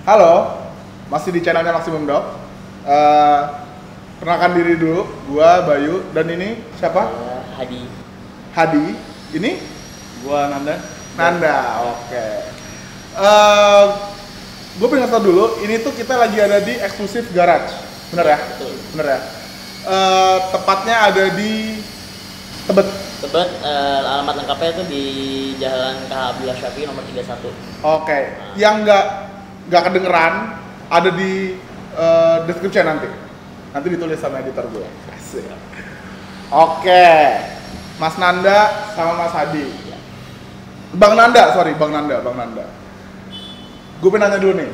Halo, masih di channelnya Maximum Dog. Eh, Perkenalkan diri dulu, gua Bayu dan ini siapa? Hadi. Hadi. Ini Gua Nanda. Nanda. Oke. Gue pengen tahu dulu, ini tuh kita lagi ada di eksklusif garage, bener ya? Betul. Bener ya. Tepatnya ada di Tebet. Tebet, alamat lengkapnya itu di Jalan KH Abdullah Syafi'i nomor 31. Oke. Yang nggak kedengeran ada di description nanti. Nanti ditulis sama editor gue. Asik. Oke. Mas Nanda sama Mas Hadi. Ya. Bang Nanda. Gue pengen nanya dulu nih.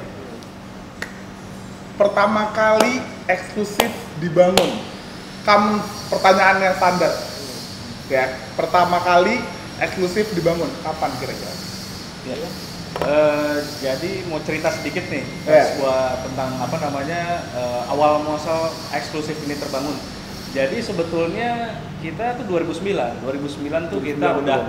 Pertama kali eksklusif dibangun. Pertanyaan yang standar. Ya, pertama kali eksklusif dibangun. Kapan kira-kira? Ya. Jadi mau cerita sedikit nih, sebuah tentang awal muasal eksklusif ini terbangun. Jadi sebetulnya kita tuh 2009 tuh kita udah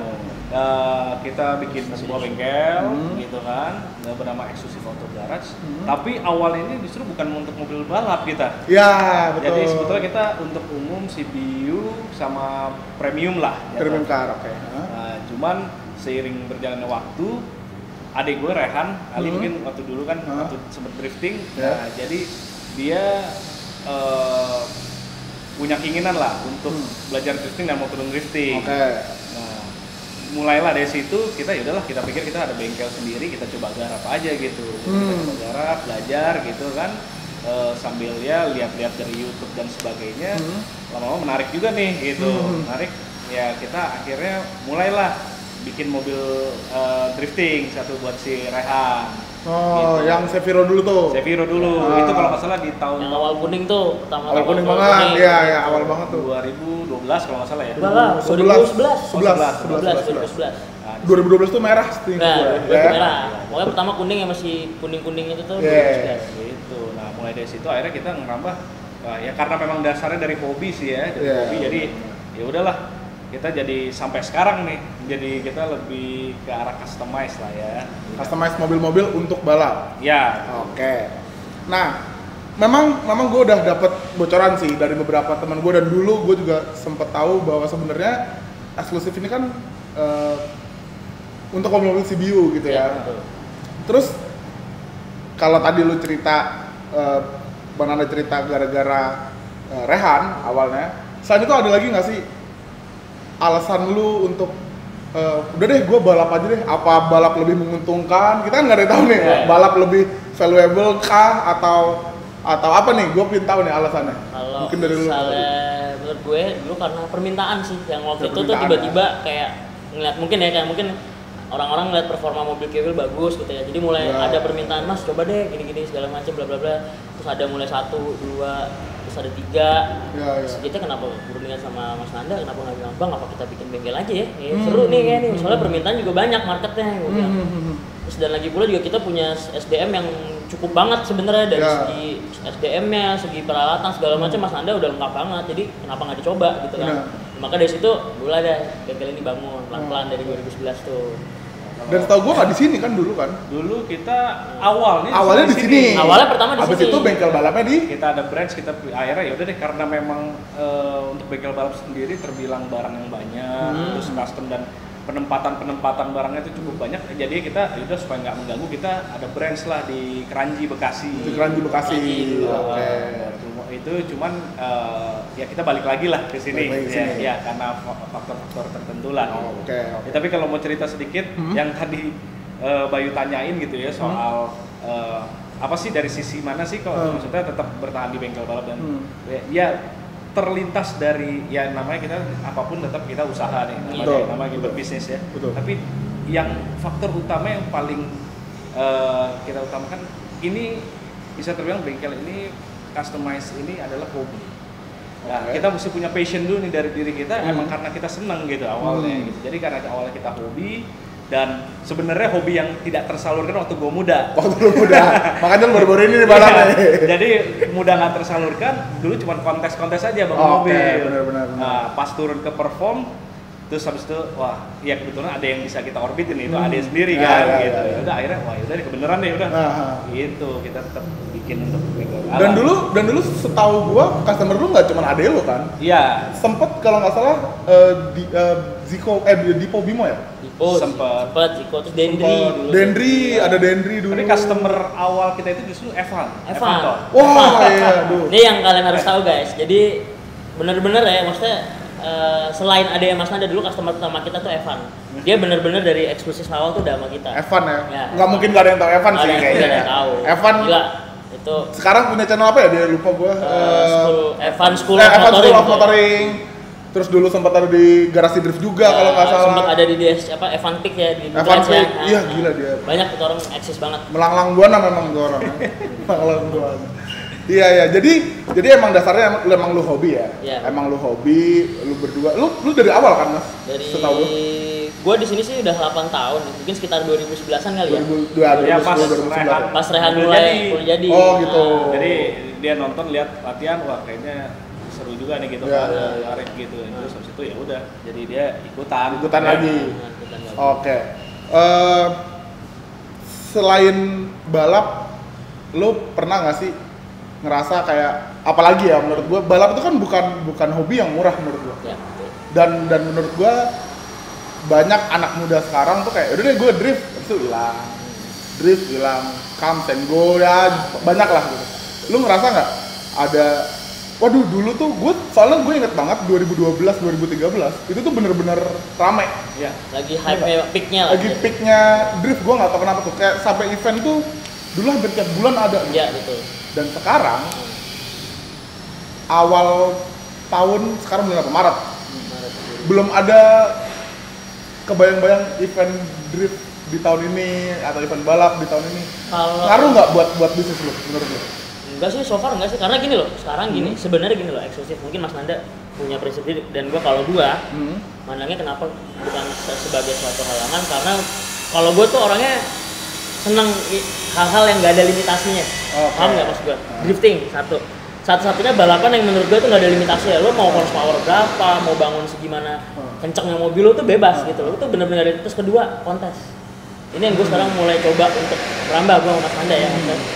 kita bikin sebuah bengkel gitu kan, bernama Eksklusif Auto Garage. Tapi awal ini justru bukan untuk mobil balap kita. Ya, betul. Jadi sebetulnya kita untuk umum CBU sama premium lah. Premium car, oke. Nah, cuman seiring berjalannya waktu, adik gue Rehan, Ali mungkin waktu dulu kan waktu sempet drifting. Nah, jadi dia punya keinginan lah untuk belajar drifting dan mau turun drifting. Nah, mulailah dari situ kita kita pikir kita ada bengkel sendiri, kita coba garap aja gitu. Kita coba garap, belajar gitu kan. Sambil ya lihat-lihat dari YouTube dan sebagainya. Lama-lama menarik juga nih gitu. Menarik ya, kita akhirnya mulailah bikin mobil drifting satu buat si Rehan. Oh, gitu. yang Seviro dulu tuh. Seviro dulu. Itu kalau nggak salah di tahun Yang awal kuning tuh, pertama. Awal kuning banget. Iya, awal banget tuh. 2012 kalau nggak salah ya. Enggak lah, 2011. 2012 tuh merah seperti itu. Nah, itu merah. Pokoknya pertama kuning yang masih kuning-kuning itu tuh 2011. Gitu. Nah, mulai dari situ akhirnya kita ngerambah ya karena memang dasarnya dari hobi sih ya, hobi. Jadi ya udahlah, kita jadi sampai sekarang nih, jadi kita lebih ke arah customize lah ya. Customize mobil-mobil untuk balap. Ya. Oke. Nah, memang gue udah dapet bocoran sih dari beberapa teman gue, dan dulu gue juga sempet tahu bahwa sebenarnya eksklusif ini kan untuk mobil-mobil CBU gitu ya. Betul. Terus kalau tadi lu cerita, Bang Nanda cerita gara-gara Rehan awalnya, selain itu ada lagi nggak sih alasan lu untuk udah deh gue balap aja deh? Apa balap lebih menguntungkan? Kita kan nggak ada yang tahu nih, balap lebih valuable kah atau apa nih? Gue pengen tahu nih alasannya. Kalau mungkin dari lu. misalnya menurut gue dulu karena permintaan sih, yang waktu itu tuh tiba-tiba kayak ngeliat mungkin orang-orang ngeliat performa mobil Kewil bagus gitu ya, jadi mulai ada permintaan, mas coba deh gini-gini segala macam bla bla bla. Terus ada mulai 1, 2, terus ada 3. Terus kita kenapa berundingan sama Mas Nanda, kenapa nggak bilang bang apa kita bikin bengkel aja ya, seru nih kayak nih, soalnya permintaan juga banyak marketnya gue bilang. Terus dan lagi pula juga kita punya SDM yang cukup banget sebenarnya dari segi SDM-nya, segi peralatan segala macam Mas Nanda udah lengkap banget, jadi kenapa nggak dicoba gitu kan. Maka dari situ mulai deh bengkel ini bangun pelan-pelan dari 2011 tuh. Dan setahu gue nggak di sini kan dulu kan? Dulu kita awalnya di sini. Awalnya pertama di sini. Habis itu bengkel balapnya di. Kita ada branch, kita akhirnya ya udah deh, karena memang untuk bengkel balap sendiri terbilang barang yang banyak, terus custom dan penempatan barangnya itu cukup banyak. Jadi kita udah supaya nggak mengganggu, kita ada branch lah di Keranji Bekasi. Di Keranji Bekasi. Oke. Itu cuman ya kita balik lagi lah ke sini ya karena faktor-faktor tertentu lah. Oke. Ya, tapi kalau mau cerita sedikit yang tadi Bayu tanyain gitu ya soal apa sih dari sisi mana sih kalau maksudnya tetap bertahan di bengkel balap dan ya terlintas dari ya namanya kita apapun tetap kita usaha nih, namanya kita berbisnis ya. Tapi yang faktor utama yang paling kita utamakan ini bisa terbilang bengkel ini customize ini adalah hobi. Nah, kita mesti punya passion dulu nih dari diri kita, emang karena kita senang gitu awalnya gitu. Jadi karena awalnya kita hobi, dan sebenarnya hobi yang tidak tersalurkan waktu gue muda. Makanya baru-baru ini nih balap nih. Jadi muda nggak tersalurkan, dulu cuma kontes-kontes aja bang mobil. Benar. Nah, pas turun ke perform, Terus habis itu, wah, ya kebetulan ada yang bisa kita orbitin itu ade sendiri Ya, kan, ya, gitu. ya. Udah akhirnya, wah udah kebenaran deh udah. Gitu, kita tetap bikin untuk bengkel balap. Dan dulu setahu gua customer lu nggak cuma ade lo kan? Iya. Sempet kalau nggak salah Dipo Bimo ya? Zico sempet Zico terus Dendry dulu. Ada Dendry dulu. Tapi customer awal kita itu justru Evan. Toh. Wah, iya, aduh. Ini yang kalian harus tahu guys. Jadi bener-bener ya, maksudnya selain ada yang Mas Nanda dulu customer pertama kita tuh Evan. Dia bener-bener dari eksklusif awal tuh udah sama kita. Evan ya? Ya. Nggak mungkin nggak ada yang tahu Evan sih Nggak kayaknya. ada yang tahu. Evan Gila. Itu sekarang punya channel apa ya? Dia lupa gua. Evan School Evan School of gitu. Motoring. Terus dulu sempat ada di garasi drift juga kalau nggak salah. Sempat ada di DS Evan Peak ya di Evan Drive ya. Peak, iya gila dia. Banyak tuh orang eksis banget. Melanglang buana memang tuh orang. Melanglang buana. Iya, jadi emang dasarnya emang lu hobi ya? Iya. Emang lu hobi, lu berdua, lu dari awal kan Mas? Dari Setahu lu? gua di sini sih udah 8 tahun, mungkin sekitar 2011-an kali ya. 2010, Ya, pas 2011. Pas Rehan Udah mulai jadi. Oh, gitu. Jadi dia nonton lihat latihan, wah kayaknya seru juga nih gitu Ya, kan, ya. Arek gitu. Terus habis itu ya udah, jadi dia ikutan. Ikutan Ya. lagi. Nah, ikutan lagi. Oke. Selain balap, lu pernah nggak sih ngerasa kayak apalagi ya menurut gua balap itu kan bukan hobi yang murah menurut gua. Ya, betul. Dan menurut gua banyak anak muda sekarang tuh kayak udah deh gua drift itu hilang, comes and go ya banyak lah gitu. Lu ngerasa nggak ada waduh dulu tuh soalnya gue inget banget 2012 2013 itu tuh bener-bener rame Ya, lagi hype peaknya lah. lagi peaknya drift. Gue nggak tahu kenapa tuh kayak sampai event tuh dulu hampir tiap bulan ada gitu. Ya, betul. Dan sekarang awal tahun sekarang bulan apa? Maret. Belum ada kebayang-bayang event drift di tahun ini atau event balap di tahun ini. Ngaruh nggak buat bisnis lu menurut lu? Enggak sih, so far enggak sih, karena gini loh, sekarang gini, sebenarnya gini loh, eksklusif mungkin Mas Nanda punya prinsip diri, dan kalau gua mandangnya kenapa bukan sebagai suatu halangan, karena kalau gua tuh orangnya seneng hal-hal yang nggak ada limitasinya. Paham nggak maksud gua? Drifting satu-satunya balapan yang menurut gua tuh nggak ada limitasi ya. Lo mau horsepower berapa, mau bangun segimana kencengnya mobil lo tuh bebas gitu loh. Itu bener-bener ada. Terus kedua, kontes. Ini yang gua sekarang mulai coba untuk merambah gua sama Mas Nanda ya.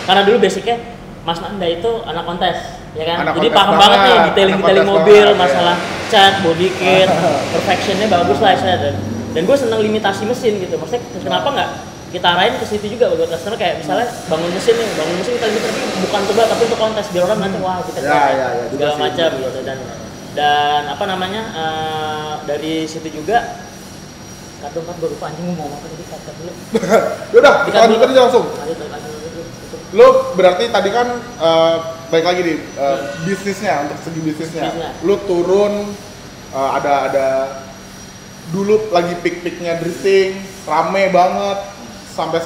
Karena dulu basicnya Mas Nanda itu anak kontes, ya kan? Anak Jadi kontes paham banget, banget nih detailing mobil, banget, masalah cat, body kit, perfectionnya bagus lah saya. Dan gue seneng limitasi mesin gitu. Maksudnya kenapa nggak kita arahin ke situ juga buat customer, kayak misalnya bangun mesin kita limit tapi bukan tebal tapi untuk kontes biar orang nanti wah kita segala macam gitu. Dan apa namanya dari situ juga kartu gue lupa anjing mau ngomong apa tadi kartu dulu. Udah, lanjut aja langsung. Lo berarti tadi kan baik lagi nih bisnisnya, untuk segi bisnisnya. Lo turun ada dulu lagi peak-peaknya drifting, rame banget sampai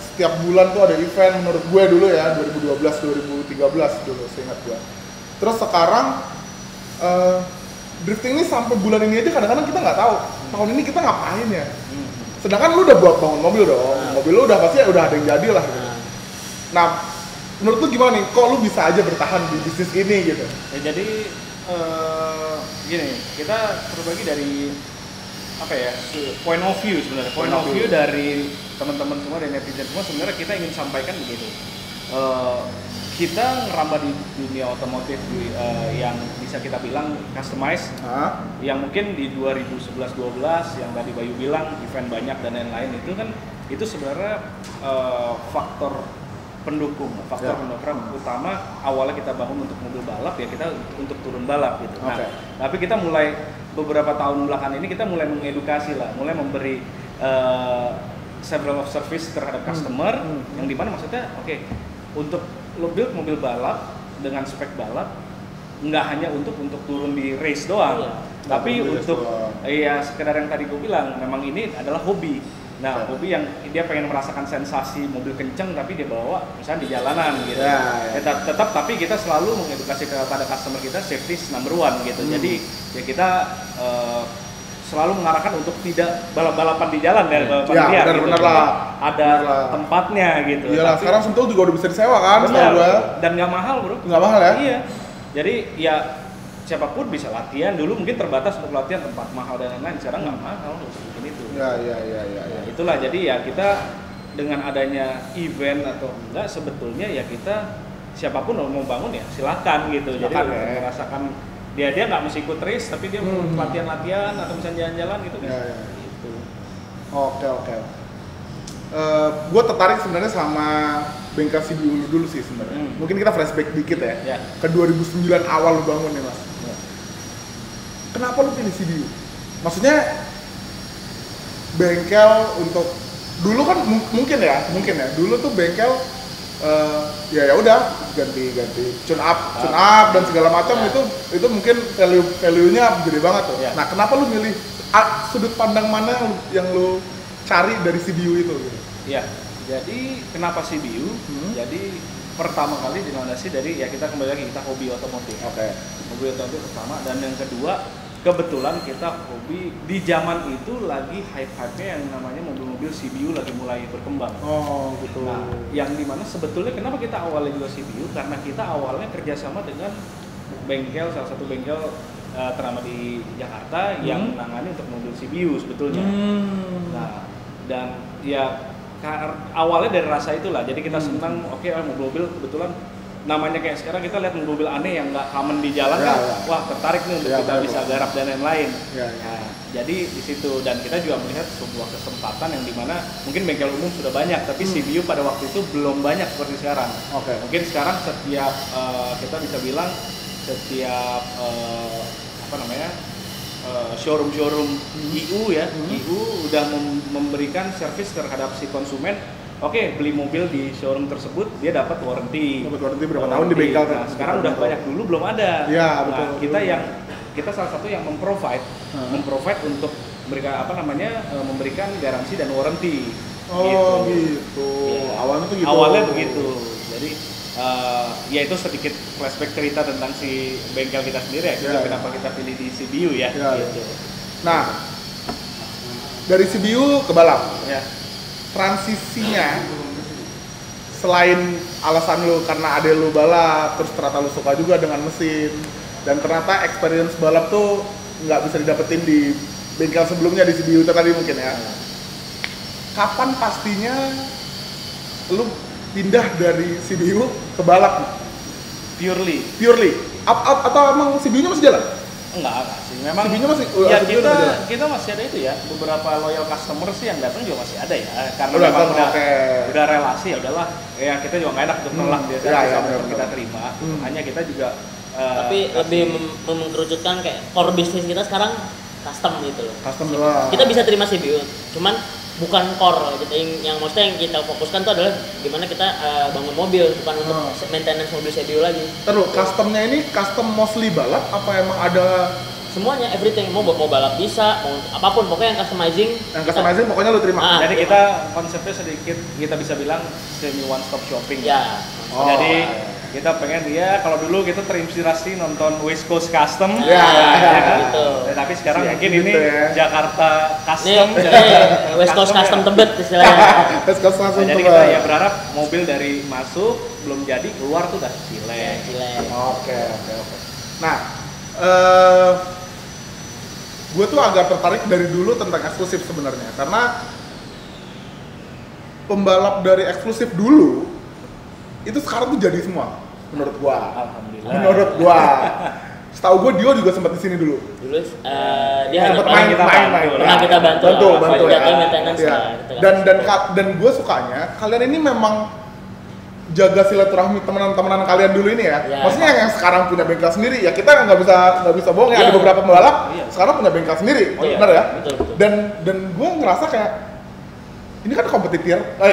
setiap bulan tuh ada event menurut gue dulu ya 2012 2013 dulu seingat gue. Terus sekarang drifting ini sampai bulan ini aja kadang-kadang kita nggak tahu tahun ini kita ngapain ya. Sedangkan lu udah buat bangun mobil dong, mobil lu udah pasti udah ada yang jadi lah gitu. Nah, menurut lu gimana nih? Kok lu bisa aja bertahan di bisnis ini gitu? Ya jadi gini, kita terbagi dari apa ya? Point of view sebenarnya. Point of view dari teman-teman semua dan netizen semua sebenarnya kita ingin sampaikan begitu. Kita ngerambah di dunia otomotif yang bisa kita bilang customize, yang mungkin di 2011-12 yang tadi Bayu bilang event banyak dan lain-lain itu sebenarnya faktor pendukung utama awalnya kita bangun untuk mobil balap ya kita untuk turun balap gitu. Nah, tapi kita mulai beberapa tahun belakangan ini kita mulai mengedukasi lah, mulai memberi several of service terhadap customer yang dimana maksudnya untuk lo build mobil balap dengan spek balap nggak hanya untuk turun di race doang, tapi untuk sekedar yang tadi gue bilang memang ini adalah hobi. Nah, hobi yang dia pengen merasakan sensasi mobil kenceng tapi dia bawa misalnya di jalanan gitu. Tetap tapi kita selalu mengedukasi kepada customer kita safety is number one gitu. Jadi ya kita selalu mengarahkan untuk tidak balap-balapan di jalan ya, balapan liar gitu. Bener lah. Ada tempatnya gitu. Iya lah, sekarang Sentul juga udah bisa disewa kan, bener, dan nggak mahal bro. Nggak mahal ya? Iya. Jadi ya siapapun bisa latihan. Dulu mungkin terbatas untuk latihan tempat mahal dan lain-lain, sekarang nggak mahal mungkin itu. Ya. Nah, itulah jadi ya kita dengan adanya event atau enggak sebetulnya ya kita siapapun mau bangun ya silakan gitu. Jadi merasakan dia nggak mesti ikut race tapi dia mau latihan atau misalnya jalan-jalan gitu kan. Gitu. Oke. Gue tertarik sebenarnya sama bengkel CBU dulu sih sebenarnya. Mungkin kita flashback dikit ya. Ke 2009 awal lu bangun nih Mas. Kenapa lu pilih CBU? Maksudnya bengkel untuk dulu kan mungkin ya. Dulu tuh bengkel ya udah ganti tune up dan segala macam itu mungkin value-nya gede banget tuh. Nah, kenapa lu milih sudut pandang mana yang lu cari dari CBU itu gitu? Iya. Jadi kenapa CBU? Jadi pertama kali dilandasi dari ya kita kembali lagi kita hobi otomotif. Hobi otomotif pertama, dan yang kedua kebetulan kita hobi di zaman itu lagi hype-nya yang namanya mobil-mobil CBU lagi mulai berkembang. Gitu. Nah, yang dimana sebetulnya kenapa kita awalnya juga CBU, karena kita awalnya kerjasama dengan bengkel, salah satu bengkel ternama di Jakarta yang menangani untuk mobil CBU sebetulnya. Nah, dan ya awalnya dari rasa itulah, jadi kita senang, mobil-mobil kebetulan namanya kayak sekarang kita lihat mobil aneh yang nggak common di jalan kan, wah tertarik nih untuk kita bisa garap dan lain-lain. Nah, jadi di situ, dan kita juga melihat sebuah kesempatan yang dimana mungkin bengkel umum sudah banyak, tapi CBU pada waktu itu belum banyak seperti sekarang. Mungkin sekarang setiap kita bisa bilang setiap showroom IU ya, IU udah memberikan servis terhadap si konsumen. Beli mobil di showroom tersebut dia dapat warranty berapa tahun di bengkel kan? Nah, sekarang udah banyak, dulu belum ada. Betul. Kita salah satu yang memprovide untuk memberikan garansi dan warranty. Gitu. Ya. Awalnya tuh begitu. Jadi ya itu sedikit flashback cerita tentang si bengkel kita sendiri ya. Kenapa kita pilih di CBU ya. Gitu. Nah, dari CBU ke balap. Transisinya selain alasan lu karena ade lu balap, terus ternyata lu suka juga dengan mesin, dan ternyata experience balap tuh nggak bisa didapetin di bengkel sebelumnya di CBU tadi mungkin ya. Kapan pastinya lu pindah dari CBU ke balap? Purely. Atau emang CBU-nya masih jalan? Enggak sih. Memang CBU-nya masih kita masih ada itu ya. Beberapa loyal customer sih yang datang juga masih ada ya. Karena udah relasi, ya udahlah. Ya kita juga nggak enak untuk nolak dia kita terima. Hanya kita juga tapi lebih mengkerucutkan kayak core bisnis kita sekarang custom gitu loh. Kita bisa terima CBU, cuman bukan core gitu. Yang maksudnya yang kita fokuskan tuh adalah gimana kita bangun mobil, bukan untuk maintenance mobil CBU lagi. Terus customnya ini custom mostly balap apa emang ada semuanya, everything, mau balap bisa, mau apapun, pokoknya yang customizing pokoknya lu terima. Jadi kita konsepnya sedikit kita bisa bilang semi one stop shopping. Jadi kita pengen kalau dulu kita terinspirasi nonton West Coast Custom gitu. Tapi sekarang mungkin ini Jakarta Custom, West Coast Custom Tebet istilahnya. West Coast Custom jadi kita ya berharap mobil dari masuk belum jadi keluar tuh udah cilek. Oke. Nah, gue tuh agak tertarik dari dulu tentang eksklusif sebenarnya, karena pembalap dari eksklusif dulu itu sekarang tuh jadi semua menurut gua. Alhamdulillah. Menurut gua. Setahu gua Dio juga sempat di sini dulu. Dia hanya main. Kita bantu ya. Maintenance Dan gua sukanya kalian ini memang jaga silaturahmi teman-teman kalian dulu ini ya. Maksudnya yang sekarang punya bengkel sendiri ya, kita nggak bisa bohong ya, ada beberapa pembalap sekarang punya bengkel sendiri. Benar ya? Betul. Dan gua ngerasa kayak ini kan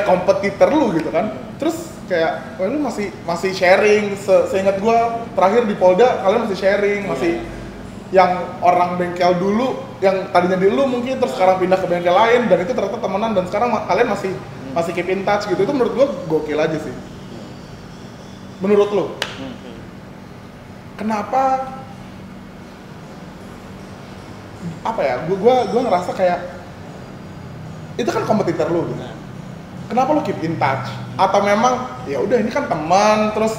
kompetitor lu gitu kan. Terus kayak lu masih sharing, seingat gua terakhir di Polda kalian masih sharing, masih yang orang bengkel dulu yang tadinya di lu mungkin terus sekarang pindah ke bengkel lain, dan itu ternyata temenan, dan sekarang kalian masih keep in touch gitu. Itu menurut gua gokil aja sih. Menurut lu kenapa gua ngerasa kayak itu kan kompetitor lu gitu. Kenapa lu keep in touch? Atau memang ya udah ini kan teman, terus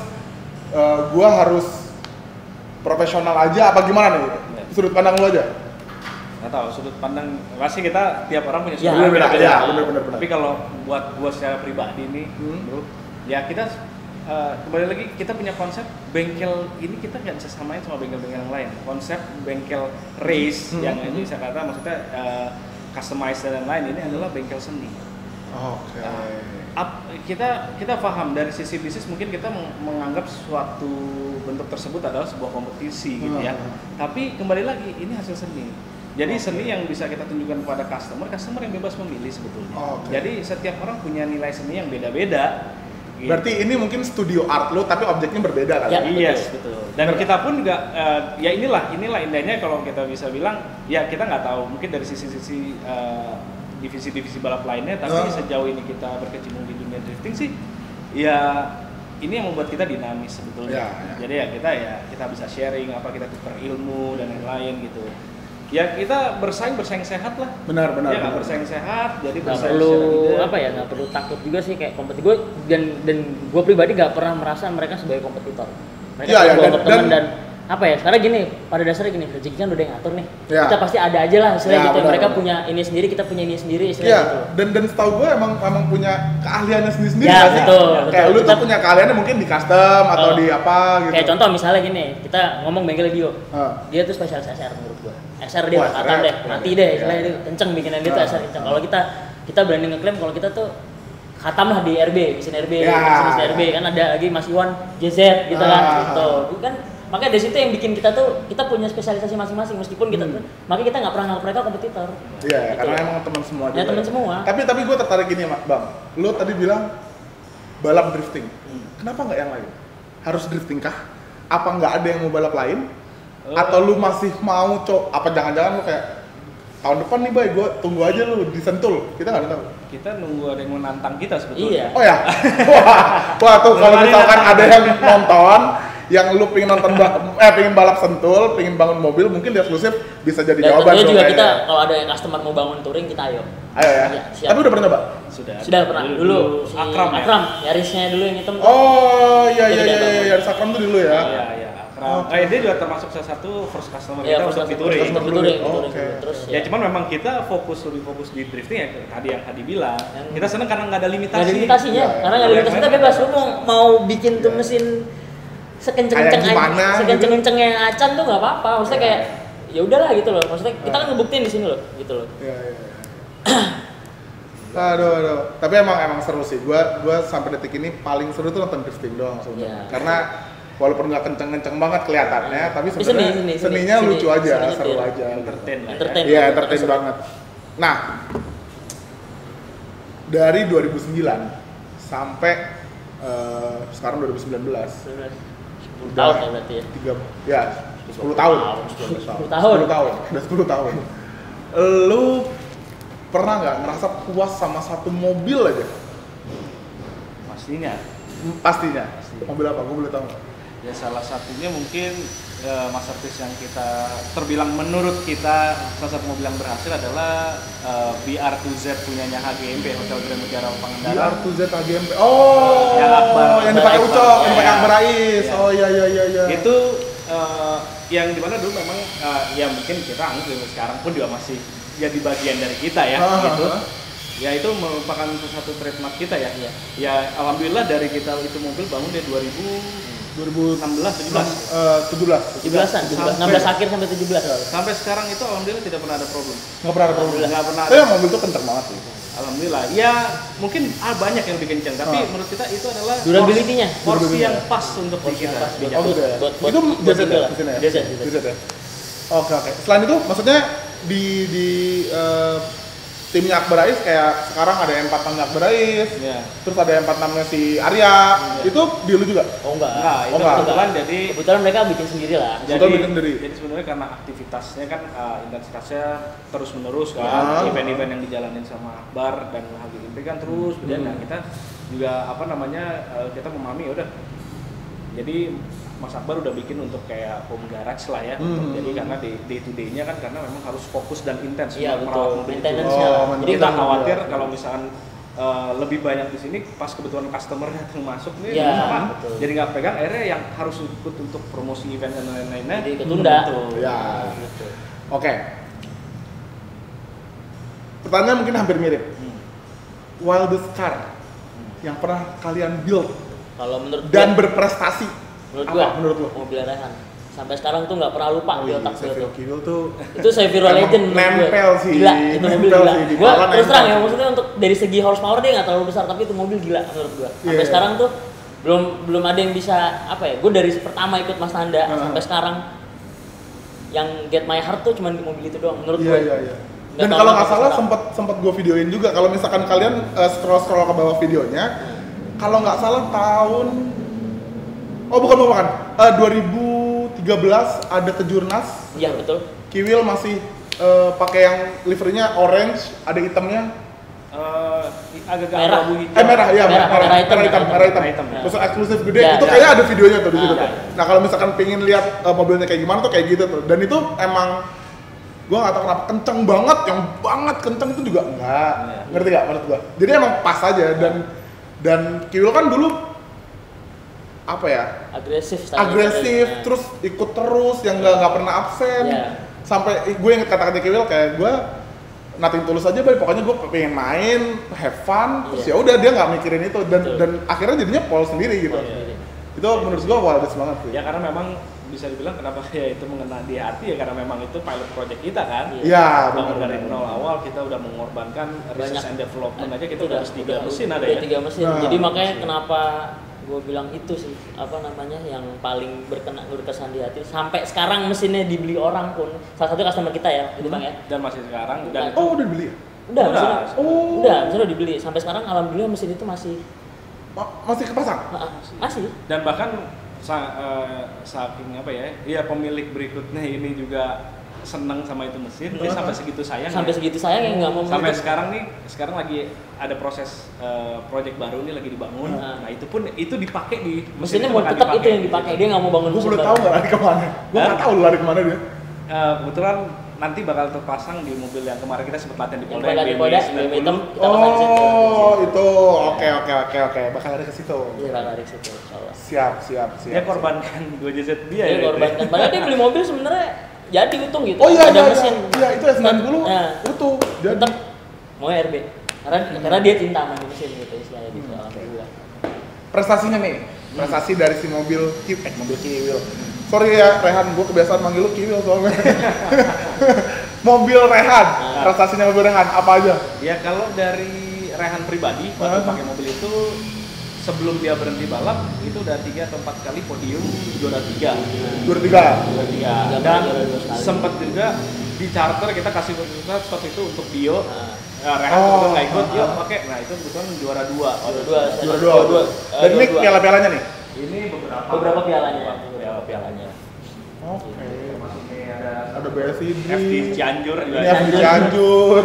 gua harus profesional aja apa gimana nih? Sudut pandang lu aja. Nggak tahu, sudut pandang pasti kita tiap orang punya Ya, sudut pandang beda-beda. bener. Tapi kalau buat gua secara pribadi nih, bro, ya kita kembali lagi kita punya konsep bengkel ini kita nggak bisa samain sama bengkel-bengkel yang lain. Konsep bengkel race yang ini saya kata maksudnya customize dan lain ini adalah bengkel seni. Oke. Kita paham dari sisi bisnis mungkin kita menganggap suatu bentuk tersebut adalah sebuah kompetisi gitu ya. Tapi kembali lagi ini hasil seni. Jadi seni yang bisa kita tunjukkan kepada customer yang bebas memilih sebetulnya. Jadi setiap orang punya nilai seni yang beda-beda. Gitu. Berarti ini mungkin studio art lo tapi objeknya berbeda kan? Ya, Yes, betul. Dan kita pun juga ya inilah indahnya kalau kita bisa bilang ya kita nggak tahu mungkin dari sisi-sisi divisi-divisi balap lainnya, tapi sejauh ini kita berkecimpung di dunia drifting sih ya ini yang membuat kita dinamis sebetulnya. Jadi ya kita bisa sharing apa, kita tukar ilmu dan lain-lain gitu. Ya kita bersaing sehat lah. Benar. Ya bersaing sehat, jadi nggak bersaing perlu secara apa ya, nggak perlu takut juga sih kayak kompetitor gue dan gue pribadi nggak pernah merasa mereka sebagai kompetitor. Mereka sebagai teman dan apa ya, sekarang gini, pada dasarnya gini, rezeki kan udah yang ngatur nih. Kita pasti ada aja lah istilahnya gitu. Mereka punya ini sendiri, kita punya ini sendiri istilahnya gitu. Dan setahu gue emang punya keahliannya sendiri-sendiri ya, kan sih? Betul. Kayak lu tuh punya keahliannya mungkin di custom atau di apa gitu. Kayak contoh misalnya gini, kita ngomong bengkel Dio. Dia tuh spesialis SR menurut gua. SR dia kata deh, mati deh istilahnya dia kenceng bikinan dia tuh SR kenceng. Kalau kita berani ngeklaim kalau kita tuh khatam lah di RB, mesin RB, mesin RB kan ada lagi Mas Iwan JZ gitu kan gitu. Kan makanya dari situ yang bikin kita tuh kita punya spesialisasi masing-masing meskipun kita makanya kita nggak pernah anggap mereka kompetitor. Iya, gitu. karena emang teman semua juga. Ya teman semua. Tapi gue tertarik gini Bang. Lu tadi bilang balap drifting. Kenapa nggak yang lain? Harus drifting kah? Apa nggak ada yang mau balap lain? Atau lu masih mau apa jangan-jangan lu kayak tahun depan nih Bay, gue tunggu aja lu di Sentul. Kita nggak tahu. Kita nunggu ada yang menantang kita sebetulnya. Iya. Oh ya? Wah tuh kalau misalkan ada yang nonton yang lu pengen nonton pengen balap Sentul, pengen bangun mobil, mungkin di eksklusif bisa jadi jawaban. Dan juga kita kalau ada yang customer mau bangun touring kita ayo. Ayo ya. Siap. Tapi udah pernah nyoba? Sudah pernah. Dulu si Akram, Yarisnya dulu yang hitam. Oh iya Yaris Akram tuh dulu ya. Iya. Akram. Dia juga termasuk salah satu first customer kita untuk touring. Terus ya cuman memang kita lebih fokus di drifting ya tadi yang Hadi bilang. Kita seneng karena nggak ada limitasi. Nggak ada limitasinya, karena nggak ada limitasi kita bebas. Lu mau bikin tuh mesin sekenceng-kencengnya Acan tuh nggak apa-apa. Maksudnya kayak ya udahlah gitu loh. Maksudnya kita kan ngebuktiin di sini loh, gitu loh. Iya. Aduh. Tapi emang seru sih. Gua sampai detik ini paling seru tuh nonton drifting doang sebenarnya. Karena walaupun nggak kenceng-kenceng banget kelihatannya, tapi sebenarnya seninya lucu aja, seru aja. Entertain. Iya, entertain banget. Nah, dari 2009 sampai sekarang 2019. 10 tahun ya berarti ya? 10 tahun. 10 tahun. Udah 10 tahun. Lu pernah nggak ngerasa puas sama satu mobil aja? Pastinya. Mobil apa? Gue boleh tahu nggak? Ya salah satunya mungkin masterpiece yang kita terbilang menurut kita salah satu mobil yang berhasil adalah BR2Z punyanya HGMP, Hotel Grand Mutiara Pangandaran. BR2Z HGMP. Oh, yang dipakai Ucok, yang dipakai Akbar Rais. Oh iya. Itu yang dimana dulu memang ya mungkin kita anggap sekarang pun juga masih jadi bagian dari kita ya gitu. Ya itu merupakan satu trademark kita ya. Ya alhamdulillah dari kita itu mobil bangun dari 17 akhir sampai 17. Sampai sekarang itu alhamdulillah tidak pernah ada problem. Nggak pernah ada problem. Nggak pernah. Tapi mobil itu kenceng banget sih. Alhamdulillah. Ya mungkin banyak yang lebih kenceng, tapi menurut kita itu adalah durability-nya. Porsi yang pas untuk kita. Oh gitu ya. Itu JZ ya di sini ya. JZ ya. Oke. Selain itu maksudnya di timnya Akbar Rais kayak sekarang ada M46-nya Akbar Rais, terus ada M46-nya si Arya, itu di lu juga? Oh enggak. Itu kebetulan mereka bikin sendiri lah. Jadi sebenarnya karena aktivitasnya kan intensitasnya terus menerus kan, event-event yang dijalanin sama Akbar dan HGMP kan terus, dan kita juga kita memahami udah. Jadi Mas Akbar udah bikin untuk kayak home garage lah ya. Jadi karena day to day-nya kan karena memang harus fokus dan intens merawat mobil. Maintenance-nya. Jadi kita khawatir kalau misalkan lebih banyak di sini pas kebetulan customer datang masuk nih Ya, sama betul. jadi nggak pegang, akhirnya yang harus ikut untuk promosi event dan lain-lainnya Jadi ketunda. betul. Ya. Gitu. Oke. Pertanyaan mungkin hampir mirip. Wildest car yang pernah kalian build Kalau menurut dan gua, berprestasi. menurut Apa gua menurut lo? mobil Rehan sampai sekarang tuh nggak pernah lupa di otak gua tuh. Kiwil tuh Itu Seviro emang Legend menurut gua. nempel sih. Gila, itu mobil Nempel gila. sih, di Gua kepala terus terang nempel. ya, maksudnya untuk dari segi horsepower dia nggak terlalu besar, tapi itu mobil gila menurut gua. Sampai Iya. sekarang tuh belum ada yang bisa apa ya? Gua dari pertama ikut Mas Nanda sampai sekarang yang get my heart tuh cuma di mobil itu doang menurut gua. Iya. Nggak Dan tahu kalau kenapa nggak salah sekarang. sempat gue videoin juga. Kalau misalkan kalian scroll ke bawah videonya, kalau nggak salah tahun, oh bukan 2013 ada Kejurnas. Iya betul. Kiwil masih pakai yang liverynya orange, ada hitamnya. agak Merah. abu hijau. Merah ya, Merah hitam. merah hitam. Ya. Terus eksklusif gede, Ya, itu ya. kayaknya ada videonya tuh di situ Ya, tuh. Nah kalau misalkan pengen lihat mobilnya kayak gimana tuh kayak gitu tuh. Dan itu emang gua nggak tahu kenapa kenceng banget, yang banget kenceng itu juga enggak. Ya. Ngerti nggak menurut gua? Jadi emang pas aja dan Kiwil kan dulu apa ya? Agresif stylenya. Agresif, Nah. terus ikut terus yang nggak pernah absen. Iya. Sampai gue inget kata-kata Kiwil kayak gue nothing tulus aja, Bay. Pokoknya gue pengen main, have fun, terus Iya. ya udah dia nggak mikirin itu dan Betul. dan akhirnya jadinya pole sendiri gitu. Iya. Itu menurut gue wildest banget sih. Ya karena memang bisa dibilang kenapa ya itu mengena di hati ya karena memang itu pilot project kita kan. Iya. Iya, Bangun benar. dari nol awal kita udah mengorbankan research and development aja kita udah Udah- 3 mesin ada udah ya. 3 mesin. Nah, Jadi makanya mesin. kenapa gue bilang itu sih apa namanya yang paling berkesan di hati sampai sekarang mesinnya dibeli orang pun salah satu customer kita ya itu bang ya Dan masih sekarang dan Oh udah dibeli ya? udah Udah. mesinnya Oh. udah mesinnya dibeli sampai sekarang alhamdulillah mesin itu masih Masih kepasang? masih dan bahkan saking apa ya, iya pemilik berikutnya ini juga seneng sama itu mesin, dia sampai segitu sayang. sampai ya. segitu sayang yang nggak mau Sampai beli. sekarang lagi ada proses project baru nih lagi dibangun. Nah. Nah itu pun itu dipakai di mesinnya itu mau bakal tetap itu dipakai. yang dipakai dia nggak mau bangun Gue mesin belum baru. tahu nggak lari kemana. Gue nggak Hah? tahu lari kemana dia. Kebetulan nanti bakal terpasang di mobil yang kemarin kita sempat latihan di Yang Polda Polda di BMW Polda, 90. BMW hitam, kita pasang di situ. Oh itu, oke. Bakal lari ke situ. Iya bakal dari situ insyaallah. Siap. Dia korbankan 2JZ dia Dia ya. korbankan padahal dia beli mobil sebenarnya jadi untung gitu Oh iya, ada iya, mesin iya, itu S90 Nah, utuh. Jadi tetap mau RB karena dia cinta sama mesin gitu istilahnya gitu alhamdulillah. prestasinya nih, prestasi dari si mobil Kiwil. Sorry ya Rehan, gue kebiasaan manggil lu Kiwil soalnya. Mobil Rehan, prestasinya mobil Rehan apa aja? Ya kalau dari Rehan pribadi waktu pakai mobil itu sebelum dia berhenti balap itu udah 3 atau 4 kali podium juara 3. Juara 3. Dan juara 2 sekali. sempat juga di charter kita kasih fasilitas waktu itu untuk Dio. Nah, Rehan Oh. kebetulan nggak ikut, yuk pakai. Nah itu kebetulan juara 2. juara 2 Dan ini piala-pialanya nih. Ini beberapa pialanya pialanya. Oke. Termasuk nih ada Ada BSI FT Cianjur juga. Ini FD Cianjur.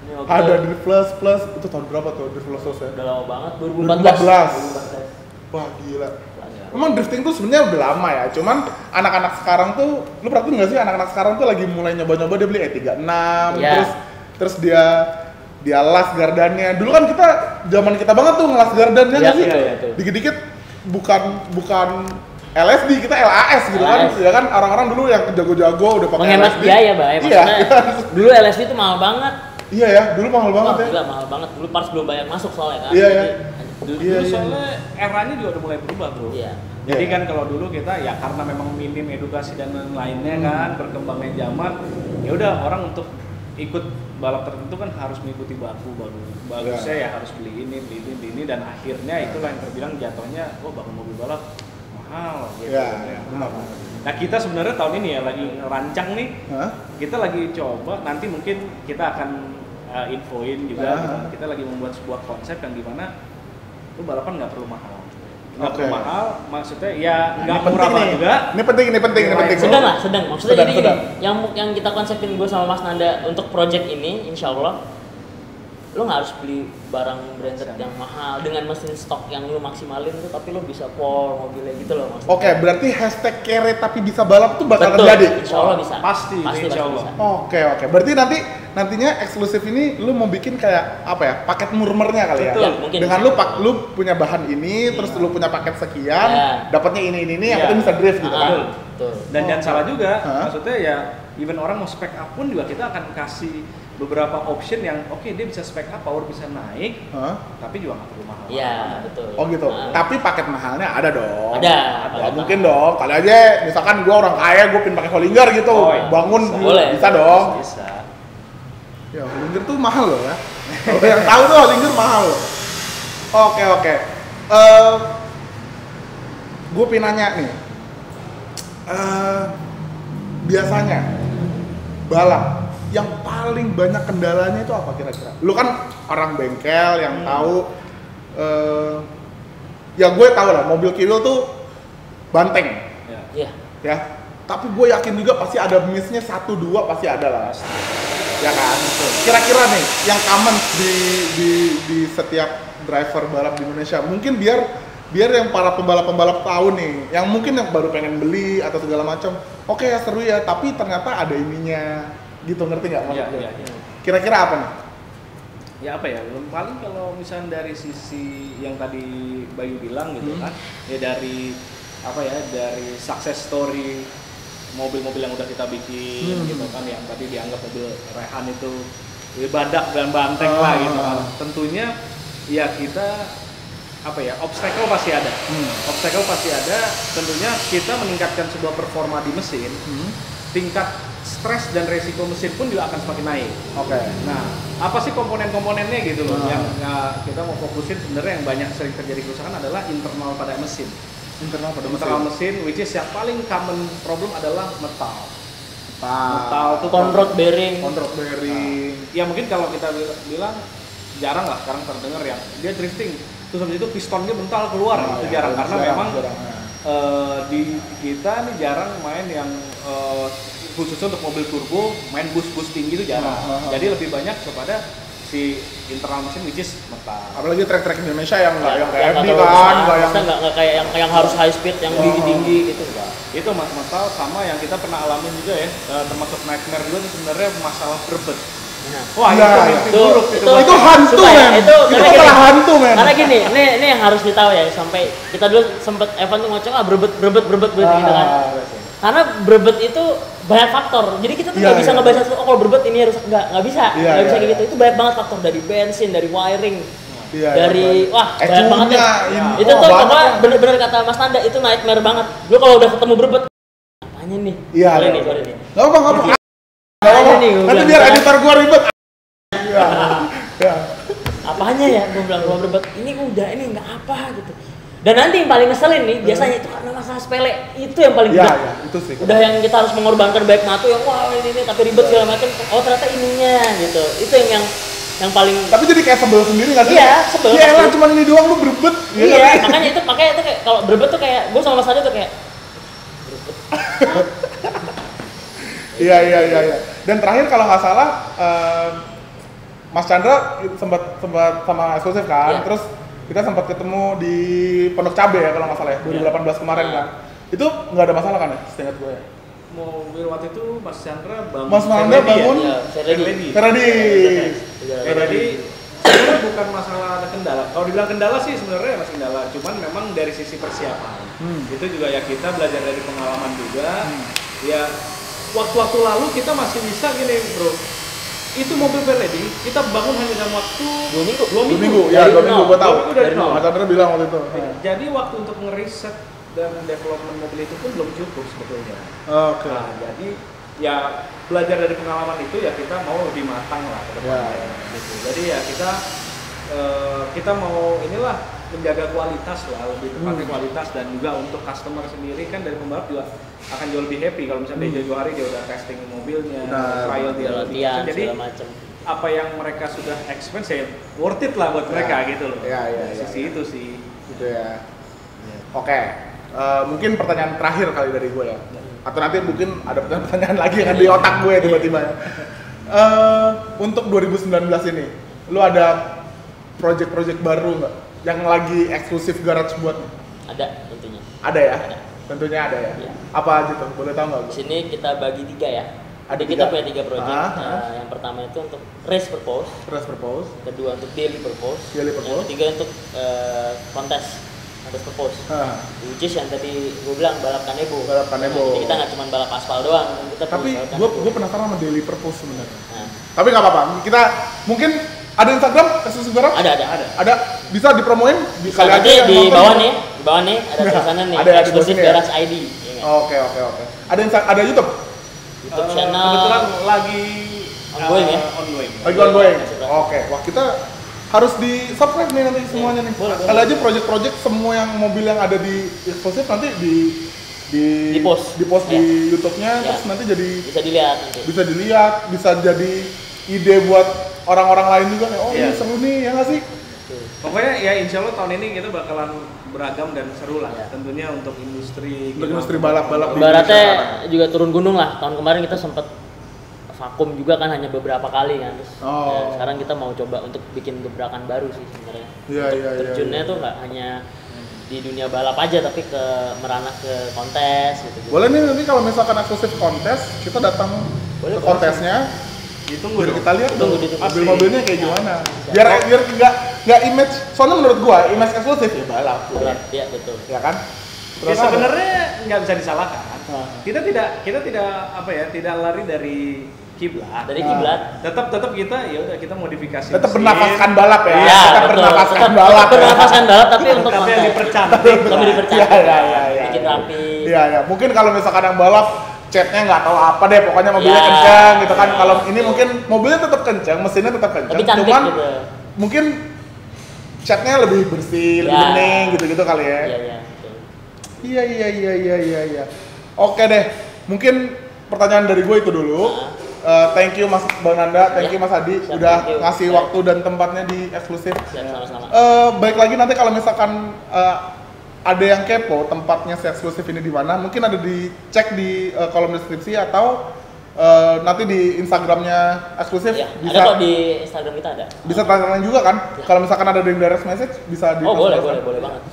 Ini waktu Ada itu di plus itu tahun berapa tuh di plus ya? udah lama banget 2014. 2014 Wah gila. Emang drifting tuh sebenarnya udah lama ya, cuman anak-anak sekarang tuh, lu perhatiin nggak sih anak-anak sekarang tuh lagi mulai nyoba-nyoba dia beli E36, Iya. terus dia las gardannya. Dulu kan kita zaman kita banget tuh ngelas gardannya nggak sih? Iya, betul. Dikit-dikit bukan LSD, kita LAS gitu kan. LAS. Ya kan orang-orang dulu yang jago-jago udah pakai menghemat LSD. biaya Bay Iya. maksudnya dulu LSD itu mahal banget. Iya ya, dulu mahal banget ya. Gila mahal banget dulu parts belum banyak masuk soalnya kan. Iya, iya. Dulu Iya, iya. soalnya eranya juga udah mulai berubah bro. Iya. Jadi Iya. kan kalau dulu kita ya karena memang minim edukasi dan lain-lainnya kan berkembangnya zaman, ya udah orang untuk ikut balap tertentu kan harus mengikuti bagusnya ya harus beli ini dan akhirnya itulah yang terbilang jatuhnya bangun mobil balap mahal gitu. Iya, benar. Nah kita sebenarnya tahun ini ya lagi ngerancang nih, Hah? kita lagi coba nanti mungkin kita akan infoin juga gitu. Kita lagi membuat sebuah konsep yang dimana lu balapan nggak perlu mahal. Nggak Oke. perlu mahal, maksudnya ya nggak Ini murah penting nih. juga. Ini penting. Sedang lah, sedang. Maksudnya Sedang, jadi gini, sedang. yang kita konsepin gue sama Mas Nanda untuk project ini, insya Allah lo nggak harus beli barang branded yang mahal dengan mesin stok yang lo maksimalin tuh, tapi lo bisa pol mobilnya gitu loh maksudnya. Oke, berarti hashtag kere tapi bisa balap tuh bakal Betul, terjadi. insya Allah bisa. Pasti, insya Allah. bisa. Oke. Berarti nanti nantinya eksklusif ini lu mau bikin kayak apa ya? Paket murmernya kali ya. Betul, mungkin. Dengan lu punya bahan ini, terus lu punya paket sekian, dapatnya ini yang Iya. penting bisa drift gitu kan. Betul. Dan jangan salah juga, Hah? maksudnya ya even orang mau spek up pun juga kita akan kasih beberapa option yang oke, dia bisa spek up, power bisa naik, tapi juga nggak perlu mahal. Iya, betul. Oh gitu. Tapi paket mahalnya ada dong. Ada. Ya, mungkin dong. Kali aja misalkan gua orang kaya, gua pin pakai Hollinger gitu, iya. bangun Boleh. bisa dong. Bisa. Ya, Hollinger tuh mahal loh ya. Kalau yang tahu tuh Hollinger mahal loh. Oke. Gue pengen nanya nih. Biasanya balap yang paling banyak kendalanya itu apa kira-kira? Lu kan orang bengkel yang tahu. Ya gue tahu lah, mobil Kiwil tuh banteng. Iya. Ya. Tapi gue yakin juga pasti ada miss-nya 1-2 pasti ada lah. Ya kan? Kira-kira nih yang common di setiap driver balap di Indonesia, mungkin biar yang para pembalap tahu nih, yang mungkin yang baru pengen beli atau segala macam, oke ya seru ya, tapi ternyata ada ininya, gitu, ngerti nggak maksud gue? Iya. Kira-kira apa nih? Ya apa ya, paling kalau misalnya dari sisi yang tadi Bayu bilang gitu kan, ya dari apa ya, dari success story mobil-mobil yang udah kita bikin gitu kan, yang tadi dianggap mobil rehan itu badak dan banteng lah gitu kan. Tentunya ya kita apa ya, obstacle pasti ada. Obstacle pasti ada, tentunya kita meningkatkan sebuah performa di mesin, tingkat stres dan resiko mesin pun juga akan semakin naik. Oke. Nah, apa sih komponen-komponennya gitu loh, yang kita mau fokusin sebenarnya yang banyak sering terjadi kerusakan adalah internal pada mesin. Internal mesin, which is yang paling common problem adalah metal. Metal tuh Conrod bearing. Ya mungkin kalau kita bilang jarang lah sekarang terdengar yang dia drifting terus habis itu pistonnya bental keluar, itu jarang karena memang di kita nih jarang main yang khususnya untuk mobil turbo main bus tinggi itu jarang. Jadi lebih banyak kepada si internal mesin which is metal. Apalagi trek-trek Indonesia yang nggak yang kayak FD terlalu kan, besar, nggak yang maksudnya nggak kayak yang harus high speed, yang tinggi gitu enggak. Itu metal sama yang kita pernah alamin juga ya, termasuk nightmare juga itu sebenarnya masalah berbet. Wah, Iya, itu mimpi buruk itu hantu supaya, men. Itu masalah hantu men. Karena gini, ini yang harus ditahu ya, sampai kita dulu sempet Evan tuh ngocok berbet gitu kan. Karena berbet itu banyak faktor, jadi kita tuh nggak bisa ngebaca kalau berbet ini harus nggak bisa kayak gitu. Itu banyak banget faktor, dari bensin, dari wiring, dari wah banyak banget ya. Itu tuh pokoknya bener-bener kata Mas Tanda itu nightmare banget. Gue kalau udah ketemu berbet, apanya nih? Sorry nih. Nggak apa. Nanti biar editor gua ribet. Apanya ya? Gue bilang kalau berbet ini udah ini nggak apa gitu. Dan nanti yang paling ngeselin nih, biasanya itu karena masalah sepele, itu yang paling berat. Itu sih. Udah yang kita harus mengorbankan baik matu yang wah ini tapi ribet segala macam. Oh ternyata ininya gitu. Itu yang paling. Tapi jadi kayak sebel sendiri nggak sih? Iya, sebel. Iya lah, cuma ini doang lu berbet. Iya, makanya itu kayak kalau berbet tuh kayak gue sama Mas Adi tuh kayak Iya. Dan terakhir kalau nggak salah Mas Chandra sempat sama eksklusif kan, terus kita sempat ketemu di Pondok Cabe ya kalau nggak salah ya, 2018 kemarin kan. Itu nggak ada masalah kan ya, seingat gue ya? Mobil waktu itu Mas Chandra bangun. Mas Chandra bangun Ferradi. Jadi sebenarnya bukan masalah ada kendala. Kalau dibilang kendala sih sebenarnya masih kendala, cuman memang dari sisi persiapan. Itu juga ya kita belajar dari pengalaman juga. Ya waktu-waktu lalu kita masih bisa gini bro. Itu mobil Ferradi kita bangun hanya dalam waktu 2 minggu. Ya, 2 minggu gua tahu. Dari nol. Mas Chandra bilang waktu itu. Jadi waktu untuk ngeriset dan development mobil itu pun belum cukup sebetulnya. Oke. Nah, jadi ya belajar dari pengalaman itu ya kita mau lebih matang lah ke depannya. Gitu. Jadi ya kita mau inilah menjaga kualitas lah, lebih tepatnya kualitas, dan juga untuk customer sendiri kan dari pembalap juga akan jauh lebih happy kalau misalnya dia jauh hari dia udah testing mobilnya, trial dia latihan jadi segala macam. apa yang mereka sudah experience ya worth it lah buat mereka gitu loh. Iya. Sisi itu sih. Gitu ya. Oke. Mungkin pertanyaan terakhir kali dari gue ya. Atau nanti mungkin ada pertanyaan lagi yang ada di otak gue tiba-tiba ya. Untuk 2019 ini, lu ada project-project baru nggak yang lagi eksklusif garage buat? Ada tentunya. Ada ya? Ada. Tentunya ada ya. Iya. Apa aja tuh? Boleh tahu nggak? Di sini kita bagi 3 ya. Jadi kita punya 3 project. Yang pertama itu untuk race purpose. Kedua untuk daily purpose. Yang ketiga untuk kontes purpose. Which is yang tadi gue bilang balap kanebo. Jadi kita nggak cuma balap aspal doang. Tapi gue penasaran sama daily purpose sebenarnya. Tapi nggak apa-apa. Kita mungkin ada Instagram eksklusif garage? Ada. Bisa dipromoin? Bisa aja di bawah nih. Di bawah nih ada tulisannya nih. Eksklusif garage ID. Oke. Ada YouTube? YouTube channel. Kebetulan lagi ongoing ya. Lagi ongoing. Oke. Wah, kita harus di subscribe nih nanti semuanya nih. Kali aja project-project semua yang mobil yang ada di eksklusif nanti di post di YouTube-nya, terus nanti jadi bisa dilihat, bisa jadi ide buat orang-orang lain juga nih. Ini seru nih, ya nggak sih? Pokoknya ya insya Allah tahun ini kita bakalan beragam dan seru lah. Tentunya untuk industri balap-balap. Ibaratnya juga turun gunung lah. Tahun kemarin kita sempat vakum juga kan, hanya beberapa kali kan. Terus sekarang kita mau coba untuk bikin gebrakan baru sih sebenarnya. Terjunnya tuh nggak hanya di dunia balap aja, tapi merana ke kontes gitu. Boleh nih nanti kalau misalkan eksklusif kontes, kita datang ke kontesnya. Ditunggu kita lihat mobil-mobilnya kayak gimana. Ya. Biar nggak image. Soalnya menurut gua image eksklusif ya balap. Iya betul. Ya kan? Ya sebenarnya nggak bisa disalahkan. Kita tidak tidak lari dari kiblat. Tetap kita ya udah kita modifikasi. Tetap bernafaskan balap ya. Tetap bernafaskan balap. Tapi untuk yang dipercantik. Bikin rapi. Iya. Mungkin kalau misalkan yang balap catnya nggak tahu apa deh, pokoknya mobilnya kencang gitu kan. Kalau ini mungkin mobilnya tetap kencang, mesinnya tetap kencang, cuman gitu. Mungkin catnya lebih bersih, lebih bening gitu-gitu kali ya. Iya. Oke deh, mungkin pertanyaan dari gue itu dulu. Thank you Mas Bang Nanda, thank you Mas Adi udah ngasih waktu dan tempatnya di eksklusif. Sama-sama. Baik lagi nanti kalau misalkan ada yang kepo tempatnya si eksklusif ini di mana, mungkin ada dicek di kolom deskripsi atau nanti di Instagramnya eksklusif. Bisa. Ada kok di Instagram kita ada. Bisa tanya juga kan? Kalau misalkan ada yang direct message bisa di. Boleh banget.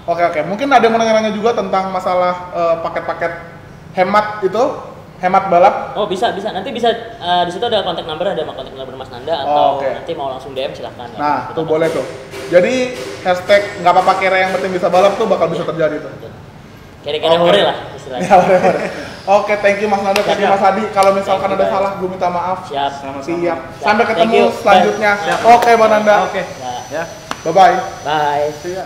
Oke. Mungkin ada yang mau nanya juga tentang masalah paket-paket hemat balap. Bisa. Nanti bisa di situ ada kontak number, ada kontak number Mas Nanda atau nanti mau langsung DM silahkan. Nah, itu boleh tuh. Jadi hashtag nggak apa-apa kere yang penting bisa balap tuh bakal bisa terjadi tuh. Kere-kere hore lah istilahnya. Ya, hore. Oke, thank you Mas Nanda, thank you Mas Adi. Kalau misalkan ada salah, gue minta maaf. Siap. Sampai ketemu selanjutnya. Oke, Bang Nanda. Oke. Ya. Bye. Bye. See ya.